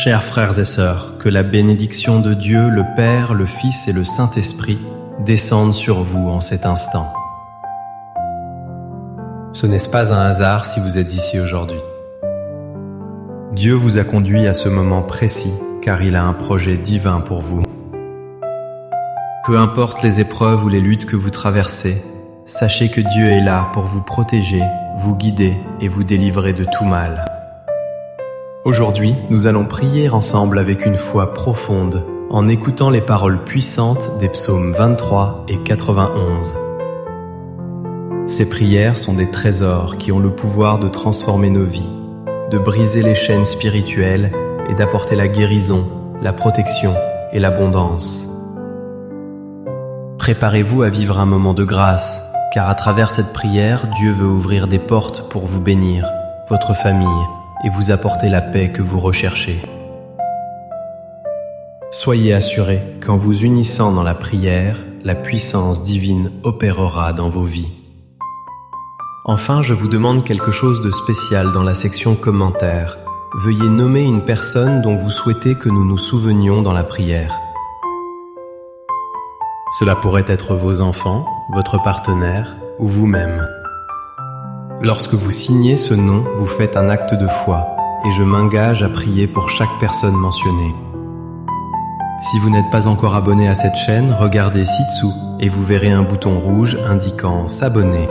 Chers frères et sœurs, que la bénédiction de Dieu, le Père, le Fils et le Saint-Esprit descendent sur vous en cet instant. Ce n'est pas un hasard si vous êtes ici aujourd'hui. Dieu vous a conduit à ce moment précis car il a un projet divin pour vous. Peu importe les épreuves ou les luttes que vous traversez, sachez que Dieu est là pour vous protéger, vous guider et vous délivrer de tout mal. Aujourd'hui, nous allons prier ensemble avec une foi profonde en écoutant les paroles puissantes des psaumes 23 et 91. Ces prières sont des trésors qui ont le pouvoir de transformer nos vies, de briser les chaînes spirituelles et d'apporter la guérison, la protection et l'abondance. Préparez-vous à vivre un moment de grâce, car à travers cette prière, Dieu veut ouvrir des portes pour vous bénir, votre famille, et vous apporter la paix que vous recherchez. Soyez assurés qu'en vous unissant dans la prière, la puissance divine opérera dans vos vies. Enfin, je vous demande quelque chose de spécial dans la section commentaires. Veuillez nommer une personne dont vous souhaitez que nous nous souvenions dans la prière. Cela pourrait être vos enfants, votre partenaire ou vous-même. Lorsque vous signez ce nom, vous faites un acte de foi et je m'engage à prier pour chaque personne mentionnée. Si vous n'êtes pas encore abonné à cette chaîne, regardez ci-dessous et vous verrez un bouton rouge indiquant « S'abonner ».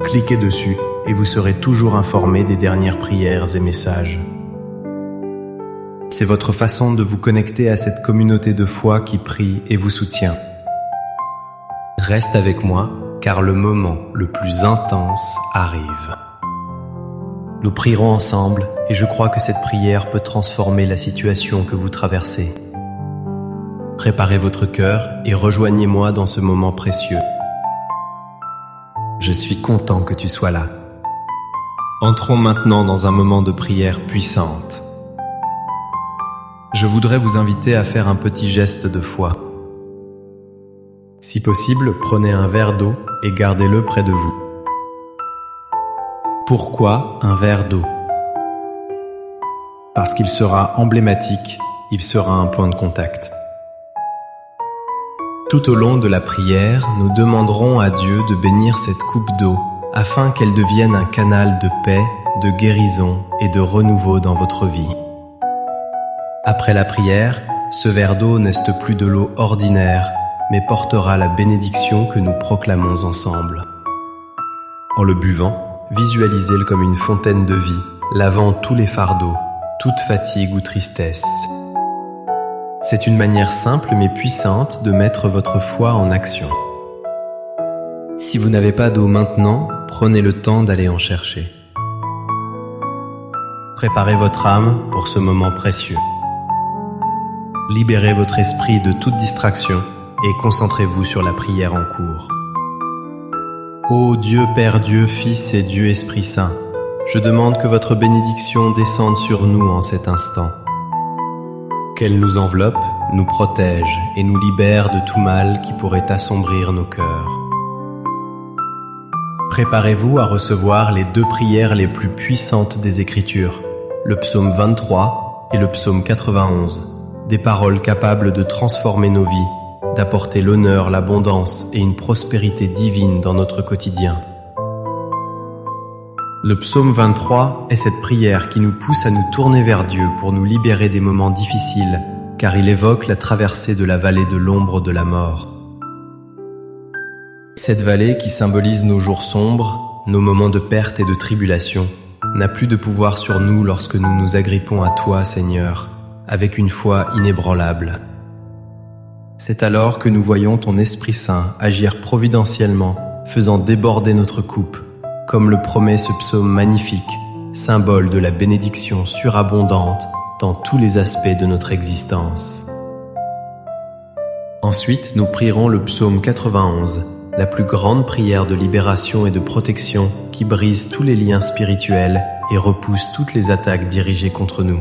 Cliquez dessus et vous serez toujours informé des dernières prières et messages. C'est votre façon de vous connecter à cette communauté de foi qui prie et vous soutient. Reste avec moi, car le moment le plus intense arrive. Nous prierons ensemble et je crois que cette prière peut transformer la situation que vous traversez. Préparez votre cœur et rejoignez-moi dans ce moment précieux. Je suis content que tu sois là. Entrons maintenant dans un moment de prière puissante. Je voudrais vous inviter à faire un petit geste de foi. Si possible, prenez un verre d'eau et gardez-le près de vous. Pourquoi un verre d'eau? Parce qu'il sera emblématique, il sera un point de contact. Tout au long de la prière, nous demanderons à Dieu de bénir cette coupe d'eau afin qu'elle devienne un canal de paix, de guérison et de renouveau dans votre vie. Après la prière, ce verre d'eau n'est plus de l'eau ordinaire, mais portera la bénédiction que nous proclamons ensemble. En le buvant, visualisez-le comme une fontaine de vie, lavant tous les fardeaux, toute fatigue ou tristesse. C'est une manière simple mais puissante de mettre votre foi en action. Si vous n'avez pas d'eau maintenant, prenez le temps d'aller en chercher. Préparez votre âme pour ce moment précieux. Libérez votre esprit de toute distraction et concentrez-vous sur la prière en cours. Ô Dieu Père, Dieu Fils et Dieu Esprit Saint, je demande que votre bénédiction descende sur nous en cet instant. Qu'elle nous enveloppe, nous protège et nous libère de tout mal qui pourrait assombrir nos cœurs. Préparez-vous à recevoir les deux prières les plus puissantes des Écritures, le psaume 23 et le psaume 91, des paroles capables de transformer nos vies, d'apporter l'honneur, l'abondance et une prospérité divine dans notre quotidien. Le psaume 23 est cette prière qui nous pousse à nous tourner vers Dieu pour nous libérer des moments difficiles, car il évoque la traversée de la vallée de l'ombre de la mort. Cette vallée qui symbolise nos jours sombres, nos moments de perte et de tribulation, n'a plus de pouvoir sur nous lorsque nous nous agrippons à toi, Seigneur, avec une foi inébranlable. C'est alors que nous voyons ton Esprit Saint agir providentiellement, faisant déborder notre coupe, comme le promet ce psaume magnifique, symbole de la bénédiction surabondante dans tous les aspects de notre existence. Ensuite, nous prierons le psaume 91, la plus grande prière de libération et de protection qui brise tous les liens spirituels et repousse toutes les attaques dirigées contre nous.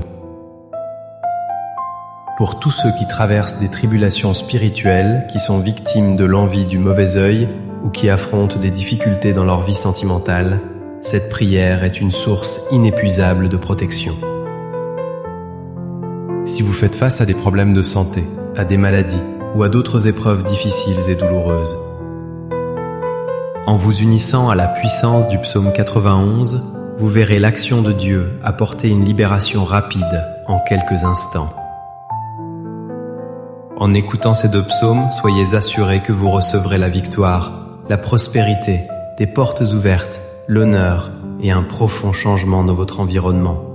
Pour tous ceux qui traversent des tribulations spirituelles, qui sont victimes de l'envie du mauvais œil ou qui affrontent des difficultés dans leur vie sentimentale, cette prière est une source inépuisable de protection. Si vous faites face à des problèmes de santé, à des maladies ou à d'autres épreuves difficiles et douloureuses, en vous unissant à la puissance du psaume 91, vous verrez l'action de Dieu apporter une libération rapide en quelques instants. En écoutant ces 2 psaumes, soyez assurés que vous recevrez la victoire, la prospérité, des portes ouvertes, l'honneur et un profond changement dans votre environnement.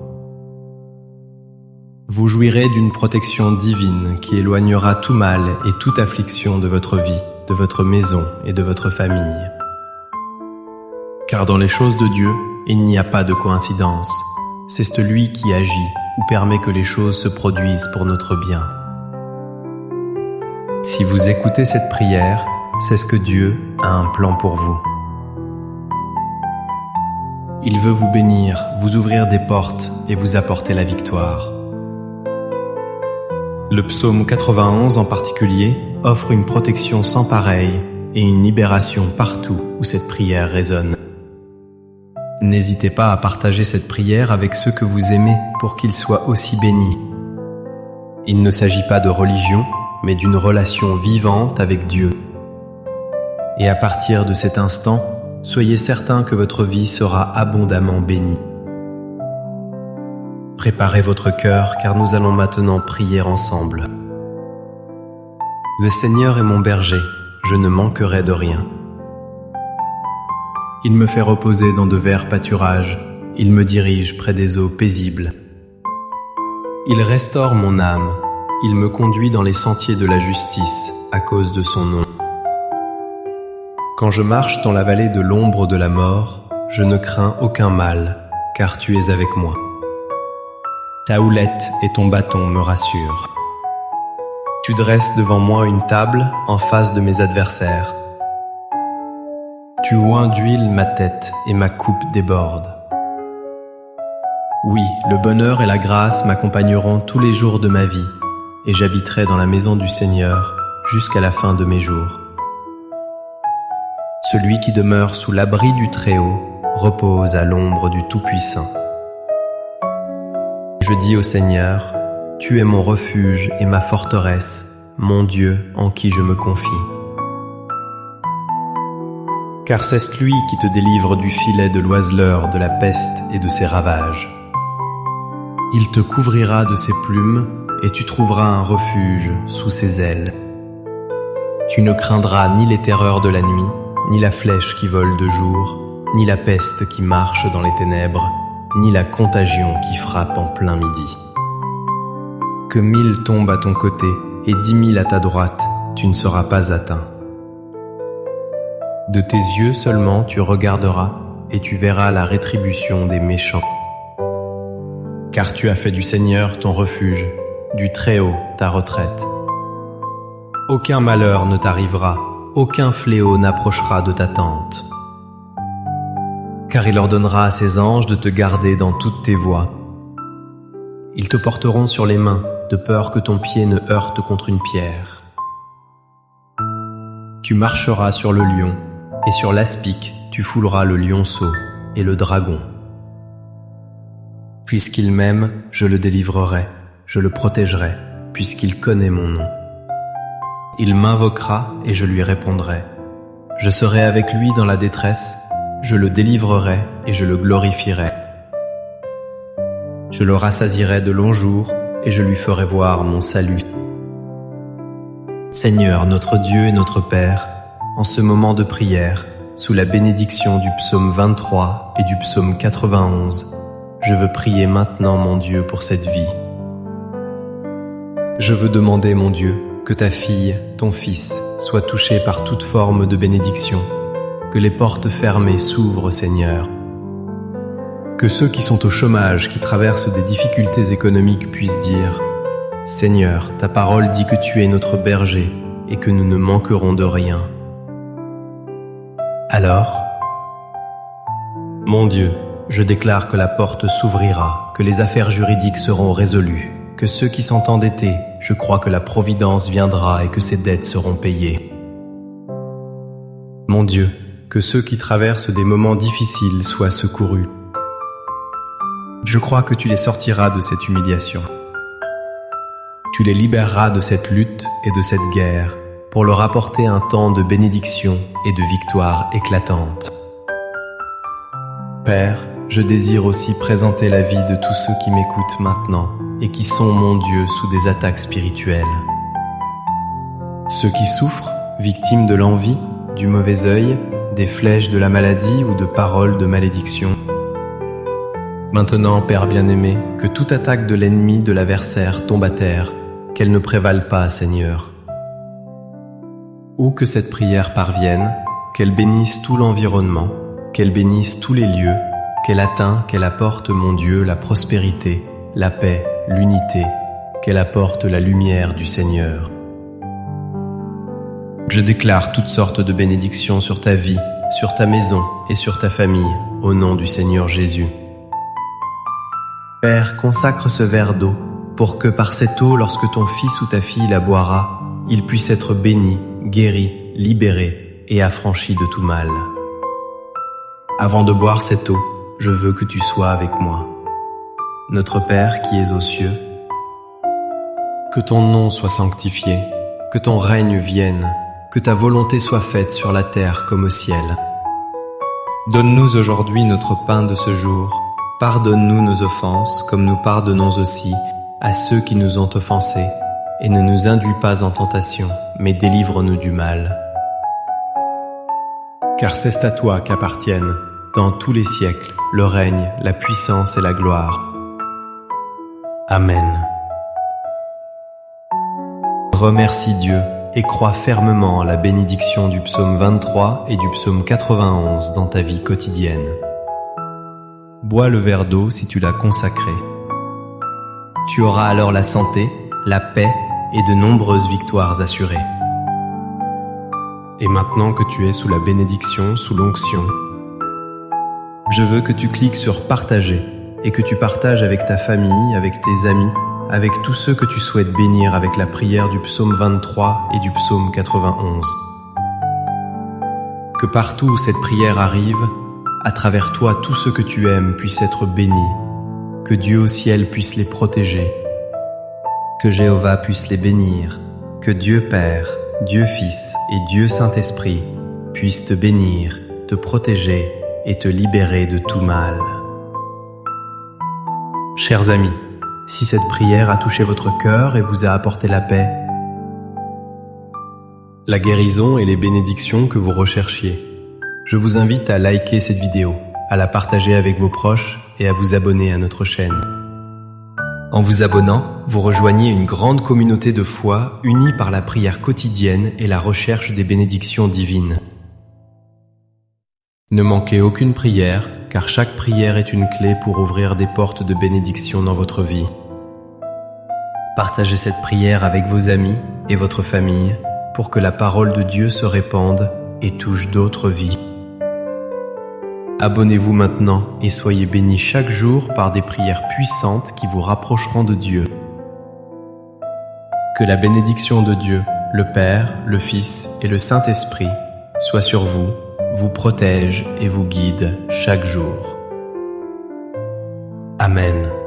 Vous jouirez d'une protection divine qui éloignera tout mal et toute affliction de votre vie, de votre maison et de votre famille. Car dans les choses de Dieu, il n'y a pas de coïncidence. C'est celui qui agit ou permet que les choses se produisent pour notre bien. Si vous écoutez cette prière, c'est ce que Dieu a un plan pour vous. Il veut vous bénir, vous ouvrir des portes et vous apporter la victoire. Le psaume 91 en particulier offre une protection sans pareille et une libération partout où cette prière résonne. N'hésitez pas à partager cette prière avec ceux que vous aimez pour qu'ils soient aussi bénis. Il ne s'agit pas de religion, mais d'une relation vivante avec Dieu. Et à partir de cet instant, soyez certains que votre vie sera abondamment bénie. Préparez votre cœur car nous allons maintenant prier ensemble. Le Seigneur est mon berger, je ne manquerai de rien. Il me fait reposer dans de verts pâturages, il me dirige près des eaux paisibles. Il restaure mon âme, il me conduit dans les sentiers de la justice à cause de son nom. Quand je marche dans la vallée de l'ombre de la mort, je ne crains aucun mal, car tu es avec moi. Ta houlette et ton bâton me rassurent. Tu dresses devant moi une table en face de mes adversaires. Tu oins d'huile ma tête et ma coupe déborde. Oui, le bonheur et la grâce m'accompagneront tous les jours de ma vie, et j'habiterai dans la maison du Seigneur jusqu'à la fin de mes jours. Celui qui demeure sous l'abri du Très-Haut repose à l'ombre du Tout-Puissant. Je dis au Seigneur, tu es mon refuge et ma forteresse, mon Dieu en qui je me confie. Car c'est lui qui te délivre du filet de l'oiseleur, de la peste et de ses ravages. Il te couvrira de ses plumes et tu trouveras un refuge sous ses ailes. Tu ne craindras ni les terreurs de la nuit, ni la flèche qui vole de jour, ni la peste qui marche dans les ténèbres, ni la contagion qui frappe en plein midi. Que 1000 tombent à ton côté et 10 000 à ta droite, tu ne seras pas atteint. De tes yeux seulement tu regarderas et tu verras la rétribution des méchants. Car tu as fait du Seigneur ton refuge, du Très-Haut ta retraite. Aucun malheur ne t'arrivera, aucun fléau n'approchera de ta tente. Car il ordonnera à ses anges de te garder dans toutes tes voies. Ils te porteront sur les mains, de peur que ton pied ne heurte contre une pierre. Tu marcheras sur le lion, et sur l'aspic tu fouleras le lionceau et le dragon. Puisqu'il m'aime, je le délivrerai, je le protégerai, puisqu'il connaît mon nom. Il m'invoquera et je lui répondrai. Je serai avec lui dans la détresse, je le délivrerai et je le glorifierai. Je le rassasierai de longs jours et je lui ferai voir mon salut. Seigneur, notre Dieu et notre Père, en ce moment de prière, sous la bénédiction du psaume 23 et du psaume 91, je veux prier maintenant, mon Dieu, pour cette vie. Je veux demander, mon Dieu, que ta fille, ton fils, soit touché par toute forme de bénédiction, que les portes fermées s'ouvrent, Seigneur. Que ceux qui sont au chômage, qui traversent des difficultés économiques puissent dire « Seigneur, ta parole dit que tu es notre berger et que nous ne manquerons de rien. » Alors, mon Dieu, je déclare que la porte s'ouvrira, que les affaires juridiques seront résolues, que ceux qui sont endettés, je crois que la providence viendra et que ces dettes seront payées. Mon Dieu, que ceux qui traversent des moments difficiles soient secourus. Je crois que tu les sortiras de cette humiliation. Tu les libéreras de cette lutte et de cette guerre pour leur apporter un temps de bénédiction et de victoire éclatante. Père, je désire aussi présenter la vie de tous ceux qui m'écoutent maintenant et qui sont, mon Dieu, sous des attaques spirituelles. Ceux qui souffrent, victimes de l'envie, du mauvais œil, des flèches de la maladie ou de paroles de malédiction. Maintenant, Père bien-aimé, que toute attaque de l'ennemi, de l'adversaire tombe à terre, qu'elle ne prévale pas, Seigneur. Où que cette prière parvienne, qu'elle bénisse tout l'environnement, qu'elle bénisse tous les lieux, qu'elle atteint, qu'elle apporte, mon Dieu, la prospérité, la paix, l'unité, qu'elle apporte la lumière du Seigneur. Je déclare toutes sortes de bénédictions sur ta vie, sur ta maison et sur ta famille, au nom du Seigneur Jésus. Père, consacre ce verre d'eau, pour que par cette eau, lorsque ton fils ou ta fille la boira, il puisse être béni, guéri, libéré et affranchi de tout mal. Avant de boire cette eau, je veux que tu sois avec moi. Notre Père qui es aux cieux, que ton nom soit sanctifié, que ton règne vienne, que ta volonté soit faite sur la terre comme au ciel. Donne-nous aujourd'hui notre pain de ce jour. Pardonne-nous nos offenses, comme nous pardonnons aussi à ceux qui nous ont offensés. Et ne nous induis pas en tentation, mais délivre-nous du mal. Car c'est à toi qu'appartiennent, dans tous les siècles, le règne, la puissance et la gloire. Amen. Remercie Dieu et crois fermement à la bénédiction du psaume 23 et du psaume 91 dans ta vie quotidienne. Bois le verre d'eau si tu l'as consacré. Tu auras alors la santé, la paix et de nombreuses victoires assurées. Et maintenant que tu es sous la bénédiction, sous l'onction, je veux que tu cliques sur partager et que tu partages avec ta famille, avec tes amis, avec tous ceux que tu souhaites bénir avec la prière du psaume 23 et du psaume 91. Que partout où cette prière arrive, à travers toi, tous ceux que tu aimes puissent être bénis, que Dieu au ciel puisse les protéger, que Jéhovah puisse les bénir, que Dieu Père, Dieu Fils et Dieu Saint-Esprit puissent te bénir, te protéger et te libérer de tout mal. Chers amis, si cette prière a touché votre cœur et vous a apporté la paix, la guérison et les bénédictions que vous recherchiez, je vous invite à liker cette vidéo, à la partager avec vos proches et à vous abonner à notre chaîne. En vous abonnant, vous rejoignez une grande communauté de foi unie par la prière quotidienne et la recherche des bénédictions divines. Ne manquez aucune prière, car chaque prière est une clé pour ouvrir des portes de bénédiction dans votre vie. Partagez cette prière avec vos amis et votre famille pour que la parole de Dieu se répande et touche d'autres vies. Abonnez-vous maintenant et soyez bénis chaque jour par des prières puissantes qui vous rapprocheront de Dieu. Que la bénédiction de Dieu, le Père, le Fils et le Saint-Esprit soit sur vous, vous protège et vous guide chaque jour. Amen.